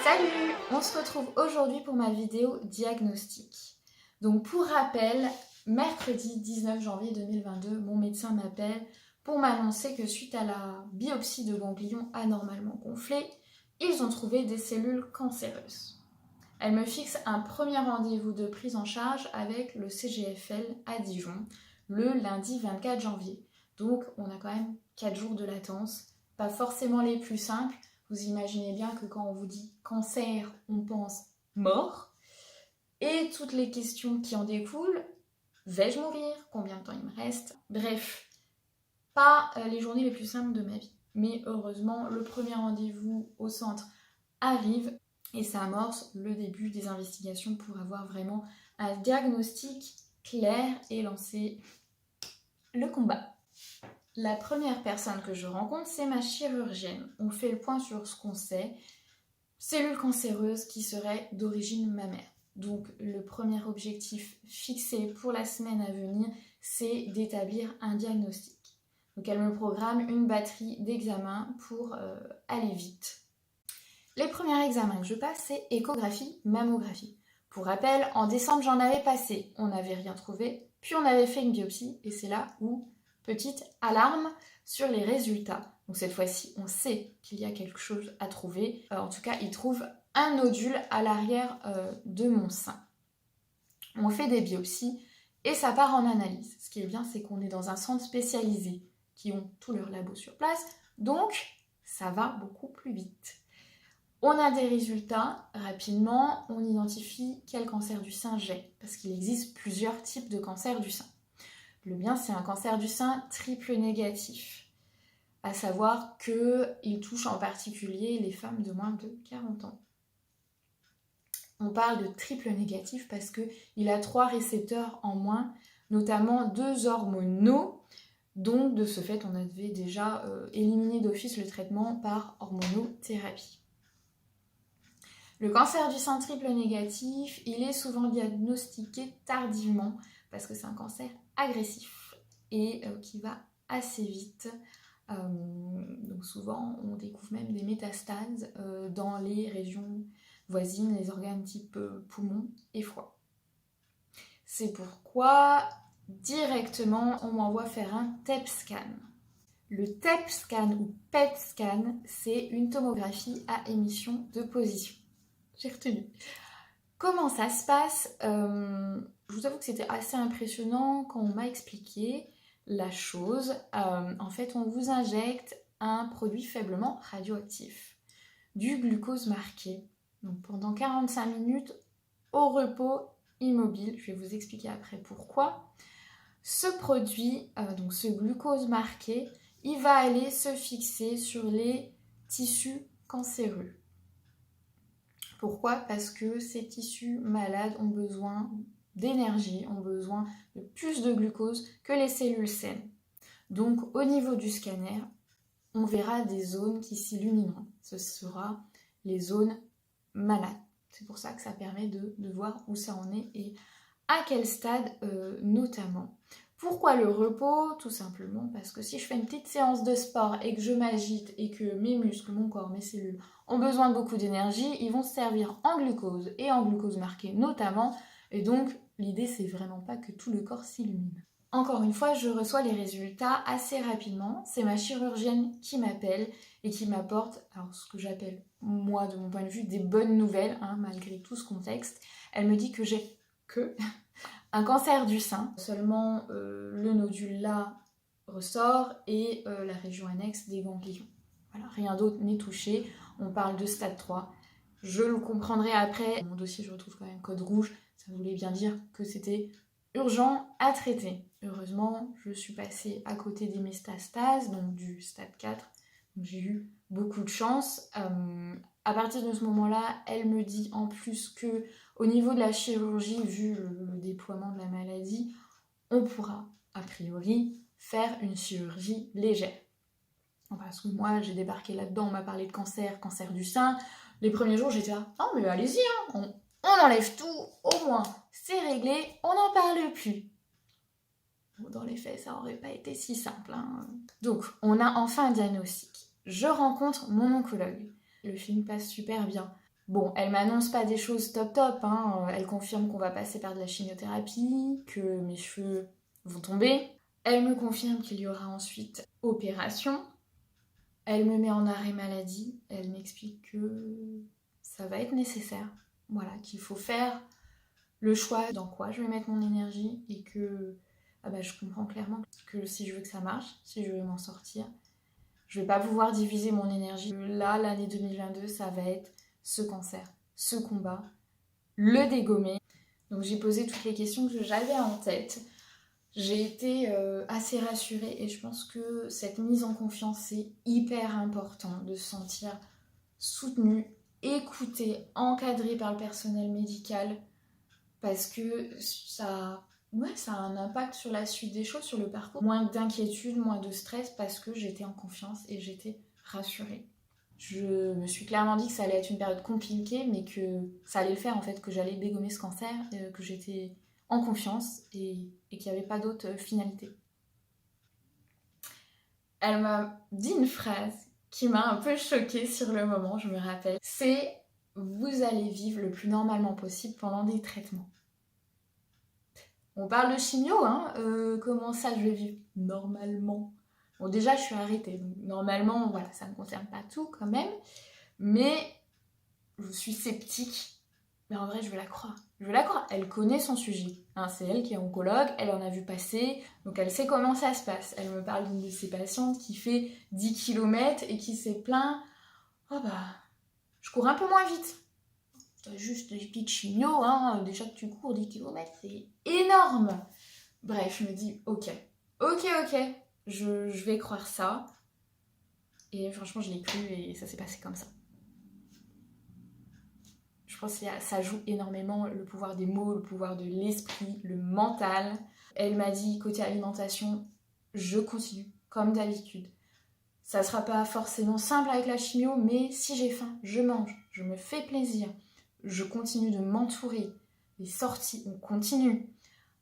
Salut! On se retrouve aujourd'hui pour ma vidéo diagnostic. Donc pour rappel, mercredi 19 janvier 2022, mon médecin m'appelle pour m'annoncer que suite à la biopsie de ganglions anormalement gonflés, ils ont trouvé des cellules cancéreuses. Elle me fixe un premier rendez-vous de prise en charge avec le CGFL à Dijon, le lundi 24 janvier. Donc on a quand même 4 jours de latence, pas forcément les plus simples. Vous imaginez bien que quand on vous dit cancer, on pense mort. Et toutes les questions qui en découlent, vais-je mourir? Combien de temps il me reste? Bref, pas les journées les plus simples de ma vie. Mais heureusement, le premier rendez-vous au centre arrive et ça amorce le début des investigations pour avoir vraiment un diagnostic clair et lancer le combat. La première personne que je rencontre, c'est ma chirurgienne. On fait le point sur ce qu'on sait. Cellules cancéreuses qui seraient d'origine mammaire. Donc le premier objectif fixé pour la semaine à venir, c'est d'établir un diagnostic. Donc elle me programme une batterie d'examens pour aller vite. Les premiers examens que je passe, c'est échographie, mammographie. Pour rappel, en décembre, j'en avais passé. On n'avait rien trouvé, puis on avait fait une biopsie et c'est là où, petite alarme sur les résultats. Donc cette fois-ci, on sait qu'il y a quelque chose à trouver. En tout cas, il trouve un nodule à l'arrière de mon sein. On fait des biopsies et ça part en analyse. Ce qui est bien, c'est qu'on est dans un centre spécialisé qui ont tous leurs labos sur place. Donc, ça va beaucoup plus vite. On a des résultats rapidement, on identifie quel cancer du sein j'ai, parce qu'il existe plusieurs types de cancer du sein. Le mien, c'est un cancer du sein triple négatif, à savoir qu'il touche en particulier les femmes de moins de 40 ans. On parle de triple négatif parce qu'il a 3 récepteurs en moins, notamment 2 hormonaux, donc de ce fait, on avait déjà éliminé d'office le traitement par hormonothérapie. Le cancer du sein triple négatif, il est souvent diagnostiqué tardivement parce que c'est un cancer agressif et qui va assez vite. Donc souvent, on découvre même des métastases dans les régions voisines, les organes type poumon et foie. C'est pourquoi directement, on m'envoie faire un TEP scan. Le TEP scan ou PET scan, c'est une tomographie à émission de position. J'ai retenu. Comment ça se passe? Je vous avoue que c'était assez impressionnant quand on m'a expliqué la chose. En fait, on vous injecte un produit faiblement radioactif, du glucose marqué. Donc pendant 45 minutes au repos immobile, je vais vous expliquer après pourquoi. Ce produit, donc ce glucose marqué, il va aller se fixer sur les tissus cancéreux. Pourquoi? Parce que ces tissus malades ont besoin d'énergie, ont besoin de plus de glucose que les cellules saines. Donc au niveau du scanner, on verra des zones qui s'illumineront. Ce sera les zones malades. C'est pour ça que ça permet de voir où ça en est et à quel stade notamment. Pourquoi le repos? Tout simplement parce que si je fais une petite séance de sport et que je m'agite et que mes muscles, mon corps, mes cellules ont besoin de beaucoup d'énergie, ils vont se servir en glucose et en glucose marqué notamment. Et donc l'idée, c'est vraiment pas que tout le corps s'illumine. Encore une fois, je reçois les résultats assez rapidement. C'est ma chirurgienne qui m'appelle et qui m'apporte, alors ce que j'appelle, moi, de mon point de vue, des bonnes nouvelles, malgré tout ce contexte. Elle me dit que j'ai un cancer du sein. Seulement le nodule là ressort et la région annexe des ganglions. Voilà, rien d'autre n'est touché. On parle de stade 3. Je le comprendrai après. Dans mon dossier, je retrouve quand même code rouge. Ça voulait bien dire que c'était urgent à traiter. Heureusement, je suis passée à côté des métastases, donc du stade 4. Donc j'ai eu beaucoup de chance. À partir de ce moment-là, elle me dit en plus que au niveau de la chirurgie, vu le déploiement de la maladie, on pourra, a priori, faire une chirurgie légère. Parce que moi, j'ai débarqué là-dedans, on m'a parlé de cancer du sein. Les premiers jours, j'étais là, non mais allez-y, on enlève tout, au moins, c'est réglé, on n'en parle plus. Bon, dans les faits, ça n'aurait pas été si simple. Donc, on a enfin un diagnostic. Je rencontre mon oncologue. Le film passe super bien. Bon, elle m'annonce pas des choses top top, hein. Elle confirme qu'on va passer par de la chimiothérapie, que mes cheveux vont tomber. Elle me confirme qu'il y aura ensuite opération. Elle me met en arrêt maladie. Elle m'explique que ça va être nécessaire. Voilà, qu'il faut faire le choix dans quoi je vais mettre mon énergie et que je comprends clairement que si je veux que ça marche, si je veux m'en sortir, je vais pas pouvoir diviser mon énergie. Là, l'année 2022, ça va être ce cancer, ce combat, le dégommer. Donc j'ai posé toutes les questions que j'avais en tête. J'ai été assez rassurée et je pense que cette mise en confiance, c'est hyper important de se sentir soutenu, écouté, encadré par le personnel médical parce que ça a un impact sur la suite des choses, sur le parcours. Moins d'inquiétude, moins de stress parce que j'étais en confiance et j'étais rassurée. Je me suis clairement dit que ça allait être une période compliquée, mais que ça allait le faire en fait, que j'allais dégommer ce cancer, que j'étais en confiance et qu'il n'y avait pas d'autre finalité. Elle m'a dit une phrase qui m'a un peu choquée sur le moment, je me rappelle. C'est « Vous allez vivre le plus normalement possible pendant des traitements ». On parle de chimio, hein, comment ça je vais vivre normalement? Bon, déjà, je suis arrêtée, donc normalement, voilà, ça ne concerne pas tout quand même, mais je suis sceptique. Mais en vrai, je veux la croire. Je veux la croire. Elle connaît son sujet. Hein, c'est elle qui est oncologue, elle en a vu passer, donc elle sait comment ça se passe. Elle me parle d'une de ses patientes qui fait 10 km et qui s'est plaint. Oh je cours un peu moins vite. T'as juste des petites chimios, hein, déjà que tu cours 10 km, c'est énorme. Bref, je me dis, ok, je vais croire ça. Et franchement, je l'ai cru et ça s'est passé comme ça. Je pense que ça joue énormément le pouvoir des mots, le pouvoir de l'esprit, le mental. Elle m'a dit, côté alimentation, je continue, comme d'habitude. Ça sera pas forcément simple avec la chimio, mais si j'ai faim, je mange, je me fais plaisir. Je continue de m'entourer. Les sorties, on continue.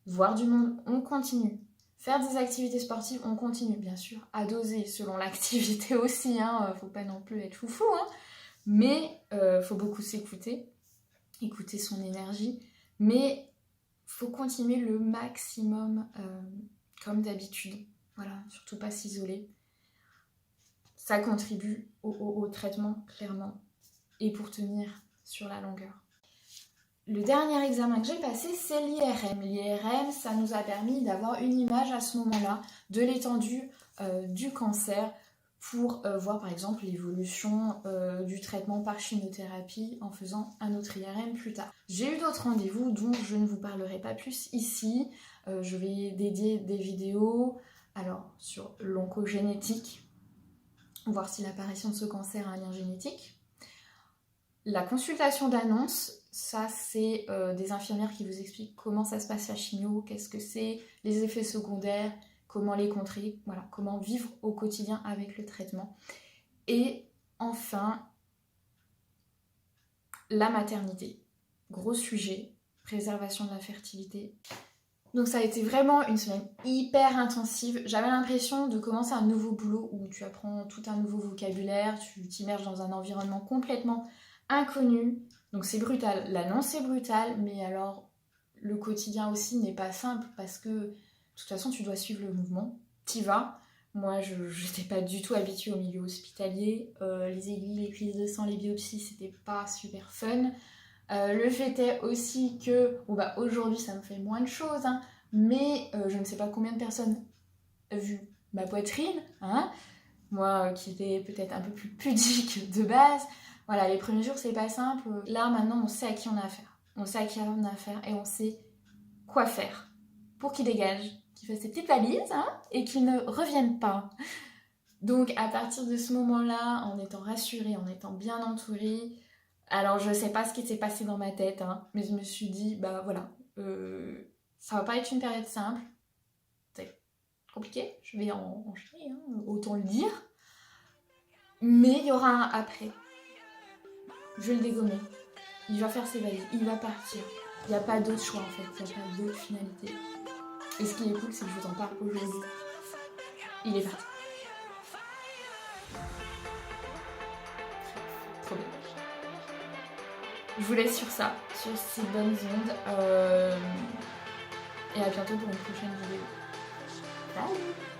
Voir du monde, on continue. Faire des activités sportives, on continue, bien sûr, à doser selon l'activité aussi, hein, faut pas non plus être foufou, hein, mais faut beaucoup s'écouter, écouter son énergie, mais faut continuer le maximum comme d'habitude, voilà, surtout pas s'isoler. Ça contribue au traitement, clairement, et pour tenir sur la longueur. Le dernier examen que j'ai passé, c'est l'IRM. L'IRM, ça nous a permis d'avoir une image à ce moment-là de l'étendue du cancer pour voir par exemple l'évolution du traitement par chimiothérapie en faisant un autre IRM plus tard. J'ai eu d'autres rendez-vous dont je ne vous parlerai pas plus ici. Je vais dédier des vidéos sur l'oncogénétique, voir si l'apparition de ce cancer a un lien génétique. La consultation d'annonce, ça c'est des infirmières qui vous expliquent comment ça se passe la chimio, qu'est-ce que c'est, les effets secondaires, comment les contrer, voilà, comment vivre au quotidien avec le traitement. Et enfin, la maternité. Gros sujet, préservation de la fertilité. Donc ça a été vraiment une semaine hyper intensive. J'avais l'impression de commencer un nouveau boulot où tu apprends tout un nouveau vocabulaire, tu t'immerges dans un environnement complètement inconnu. Donc c'est brutal. L'annonce est brutale, mais alors le quotidien aussi n'est pas simple parce que de toute façon tu dois suivre le mouvement. T'y vas. Moi je n'étais pas du tout habituée au milieu hospitalier. Les aiguilles, les prises de sang, les biopsies, c'était pas super fun. Le fait est aussi que aujourd'hui ça me fait moins de choses, hein, mais je ne sais pas combien de personnes ont vu ma poitrine, hein, moi qui étais peut-être un peu plus pudique de base. Voilà, les premiers jours c'est pas simple. Là maintenant on sait à qui on a affaire. On sait à qui on a affaire et on sait quoi faire pour qu'il dégage, qu'il fasse ses petites valises, hein, et qu'il ne revienne pas. Donc à partir de ce moment-là, en étant rassurée, en étant bien entourée, alors je sais pas ce qui s'est passé dans ma tête, hein, mais je me suis dit, ça va pas être une période simple, c'est compliqué, je vais en chier, hein, autant le dire, mais il y aura un après. Je vais le dégommer, il va faire ses valises, il va partir, il n'y a pas d'autre choix en fait, il n'y a pas d'autre finalité. Et ce qui est cool, c'est que je vous en parle aujourd'hui. Il est parti. Trop bien. Je vous laisse sur ça, sur ces bonnes ondes. Et à bientôt pour une prochaine vidéo. Salut!